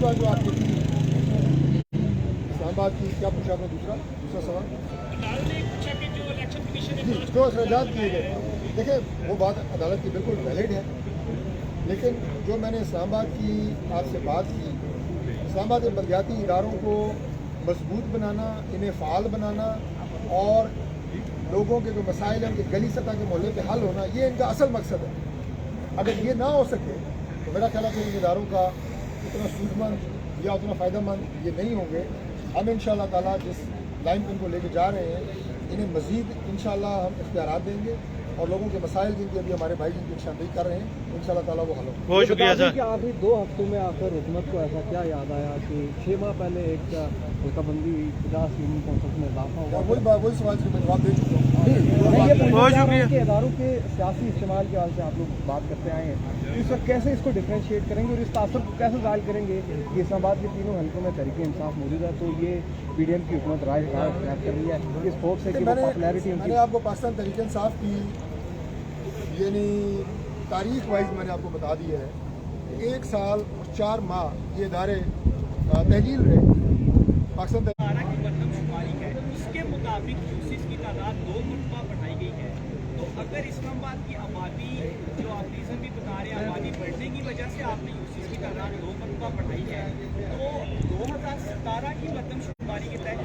बात जो आपकी थी इस्लामाबाद की, क्या पूछा आपने दूसरा सवाल? जो अखराजात किए गए, देखिए वो बात अदालत की बिल्कुल वैलिड है, लेकिन जो मैंने इस्लामाबाद की आपसे बात की, इस्लामाबाद के बलदियाती इदारों को मजबूत बनाना, इन्हें फ़ाल बनाना और लोगों के जो मसाइल हैं उनके गली सतह के मोहल्ले पे हल होना, ये इनका असल मकसद है। अगर ये ना हो सके तो मेरा ख्याल है कि इन इदारों का उतना सूझमंद या उतना फ़ायदेमंद ये नहीं होंगे। हम इंशाअल्लाह ताला जिस लाइन पर इनको लेके जा रहे हैं, इन्हें मज़ीद इंशाअल्लाह हम इख्तियारात देंगे और लोगों के मसाइल जिनके अभी हमारे भाई जिनकी निशानदेही कर रहे हैं, इंशाअल्लाह ताला वो हल होगा। बहुत शुक्रिया सर। कि आखिरी 2 हफ्तों में आकर हुकूमत को ऐसा क्या याद आया कि 6 माह पहले एक हुक्मबंदी 50 यूनियन कौंसिल में इजाफा हुआ? वही सवाल से मैं जवाब दे चुका हूँ। बहुत शुक्रिया। के इदारों के सियासी इस्तेमाल के हाल से आप लोग बात करते आए हैं, इस वक्त कैसे इसको डिफ्रेंशिएट करेंगे और इस तासुर को कैसे ज़ाहिर करेंगे कि इस्लामाबाद के तीनों हल्कों में तहरीक इंसाफ मौजूद है, तो ये पीडीएम की हुकूमत राय इख्तियार कर रही है इस होप से कि पॉपुलैरिटी उनकी। मैंने आपको पाकिस्तान तहरीक इंसाफ की यानी तारीख वाइज मैंने आपको बता दी है। 1 साल और 4 माह ये इदारे तहलील रहे। पाकिस्तान की मरदमशुमारी है, उसके मुताबिक यूसिस की तादाद 2 मरतबा बढ़ाई गई है। तो अगर इस्लामाबाद की आबादी, जो आप रीज़न भी बता रहे हैं, आबादी बढ़ने की वजह से आपने यूसिस की तादाद 2 मरतबा बढ़ाई है, तो 2017 की मरदमशुमारी के तहत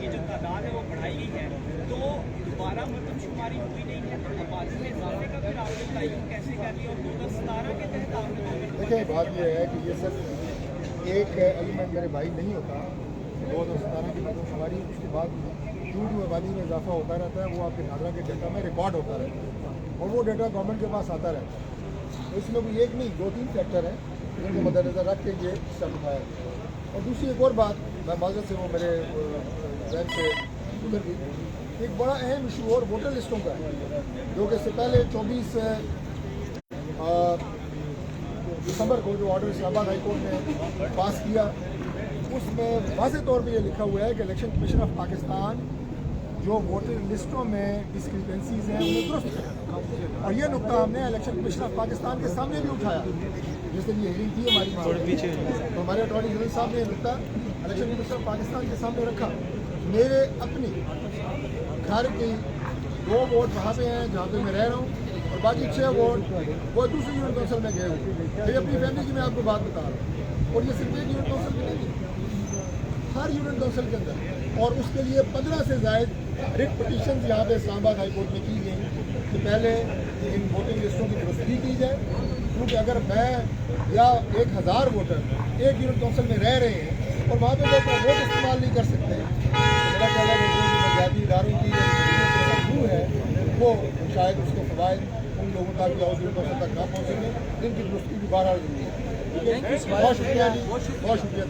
ये जो तादाद है वो बढ़ाई गई है, तो दोबारा मरदमशुमारी हुई नहीं है, तो आबादी में इजाफे का फिर आपने तयन कैसे कर लिया? और 2017 के तहत आपने देखिए बात यह है कि ये सिर्फ एक एलिमेंट मेरे भाई नहीं होता। 2017 की मरदमशुमारी उसके बाद जो आबादी में इजाफा होता रहता है वो आपके नादरा के डेटा में रिकॉर्ड होता रहता है और वो डेटा गवर्नमेंट के पास आता रहता है। तो इसमें कोई एक नहीं 2-3 फैक्टर हैं जिनको मद्देनजर रख के ये स्टेप उठाया। और दूसरी एक और बात, मैं माजरत से वो मेरे जहन से गुजर गई, एक बड़ा अहम इशू और वोटर लिस्टों का है, जो कि इससे पहले 24 दिसंबर को जो ऑर्डर इस्लामाबाद हाई कोर्ट ने पास किया, उसमें वाज़ेह तौर पे ये लिखा हुआ है कि इलेक्शन कमीशन ऑफ पाकिस्तान जो वोटर लिस्टों में डिस्क्रिपेंसीज हैं उन्हें दुरुस्त करें। और ये नुकता हमने इलेक्शन कमीशन ऑफ पाकिस्तान के सामने भी उठाया, जिस दिन ये हियरिंग थी हमारी पीछे, तो हमारे अटॉर्नी जनरल साहब ने ये नुकता इलेक्शन कमीशन ऑफ पाकिस्तान के सामने रखा। मेरे अपनी घर की 2 वोट वहाँ पे हैं जहाँ पे मैं रह रहा हूँ और बाकी 6 वोट वो दूसरी यूनियन कौंसिल में गए हुए। ये अपनी फैमिली की मैं आपको बात बता रहा हूँ। और ये सिर्फ एक यूनियन कौंसिल की नहीं, हर यूनियन कौंसिल के अंदर, और उसके लिए 15 से ज़ायद रिट पटिशन यहाँ पे इस्लामाबाद हाई कोर्ट में की गई कि पहले इन वोटिंग लिस्टों की दुरुस्ती की जाए, क्योंकि अगर मैं या 1000 वोटर एक यूनियन कौंसिल में रह रहे हैं और वहाँ पे लोग वोट इस्तेमाल नहीं कर सकते, तो मेरा ख्याल है कि बुनियादी इदारों की जो है वो शायद उसके फ़वाइद उन लोगों तक या उस यूनियन कौंसिल तक ना पहुँचेंगे, जिनकी दुरुस्ती भी बहरहाल ज़रूरी है। बहुत शुक्रिया जी, बहुत शुक्रिया।